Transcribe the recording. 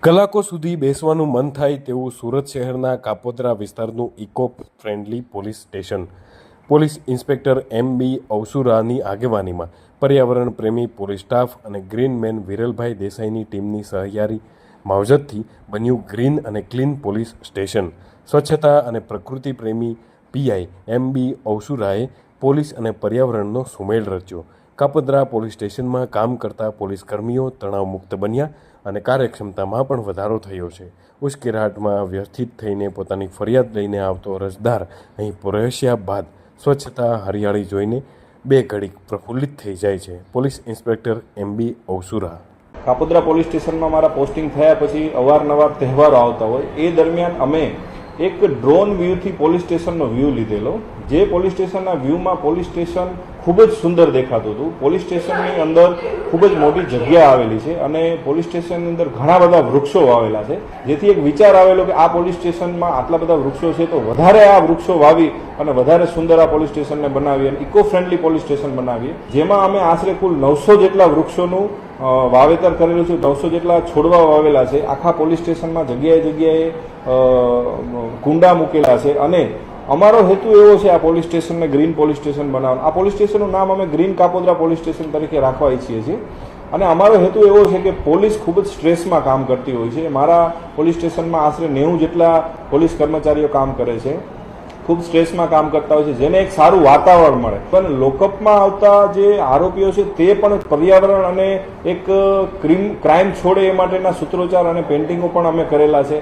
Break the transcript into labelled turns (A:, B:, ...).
A: કલાકો સુધી બેસવાનું મન થાય તેવું સુરત શહેરના કાપોદ્રા વિસ્તારનું eco friendly police station. Police inspector MB અવસુરાની આગેવાનીમાં પર્યાવરણ પ્રેમી પોલીસ સ્ટાફ અને ગ્રીન મેન વિરલભાઈ દેસાઈની ટીમની સહયારી માવજતથી બન્યું ગ્રીન અને ક્લીન પોલીસ સ્ટેશન. સ્વચ્છતા અને પ્રકૃતિ પ્રેમી PI MB અવસુરાએ પોલીસ અને પર્યાવરણનો સુમેળ રચ્યો. કાપોદ્રા પોલીસ સ્ટેશનમાં કામ કરતા પોલીસ કર્મીઓ તણાવમુક્ત બન્યા અને કાર્યક્ષમતામાં પણ વધારો થયો છે. ઉશ્કેરાટમાં વ્યથિત થઈને પોતાની ફરિયાદ લઈને આવતો અરજદાર અહીં પ્રવેશ્યા બાદ સ્વચ્છતા હરિયાળી જોઈને બે ઘડીક પ્રફુલ્લિત થઈ જાય છે. Police inspector MB અવસુરા.
B: Kapodra police સ્ટેશનમાં મારા પોસ્ટિંગ થયા પછી અવારનવાર તહેવારો આવતા હોય એ દરમિયાન અમે એક ડ્રોન વ્યૂથી પોલીસ સ્ટેશનનો વ્યૂ લીધેલો. જે પોલીસ સ્ટેશનના વ્યૂમાં પોલીસ સ્ટેશન ખૂબ જ સુંદર દેખાતું હતું. પોલીસ સ્ટેશનની અંદર ખૂબ જ મોટી જગ્યા આવેલી છે અને પોલીસ સ્ટેશનની અંદર ઘણા બધા વૃક્ષો વાવેલા છે, જેથી એક વિચાર આવેલો કે આ પોલીસ સ્ટેશનમાં આટલા બધા વૃક્ષો છે તો વધારે આ વૃક્ષો વાવી અને વધારે સુંદર આ પોલીસ સ્ટેશનને બનાવીએ અને ઇકો ફ્રેન્ડલી પોલીસ સ્ટેશન બનાવીએ. જેમાં અમે આશરે કુલ 900 જેટલા વૃક્ષોનું વાવેતર કરેલું છે, 900 જેટલા છોડવા વાવેલા છે. આખા પોલીસ સ્ટેશનમાં જગ્યાએ જગ્યાએ કુંડા મૂકેલા છે અને અમારો હેતુ એવો છે આ પોલીસ સ્ટેશનને ગ્રીન પોલીસ સ્ટેશન બનાવવાનું. આ પોલીસ સ્ટેશનનું નામ અમે ગ્રીન કાપોદ્રા પોલીસ સ્ટેશન તરીકે રાખવા ઈચ્છીએ છીએ અને અમારો હેતુ એવો છે કે પોલીસ ખૂબ જ સ્ટ્રેસમાં કામ કરતી હોય છે. મારા પોલીસ સ્ટેશનમાં આશરે 90 જેટલા પોલીસ કર્મચારીઓ કામ કરે છે, ખૂબ સ્ટ્રેસમાં કામ કરતા હોય છે, જેને એક સારું વાતાવરણ મળે. પણ લોકઅપમાં આવતા જે આરોપીઓ છે તે પણ પર્યાવરણ અને એક ક્રાઇમ છોડે એ માટેના સૂત્રોચ્ચાર અને પેઇન્ટિંગો પણ અમે કરેલા છે.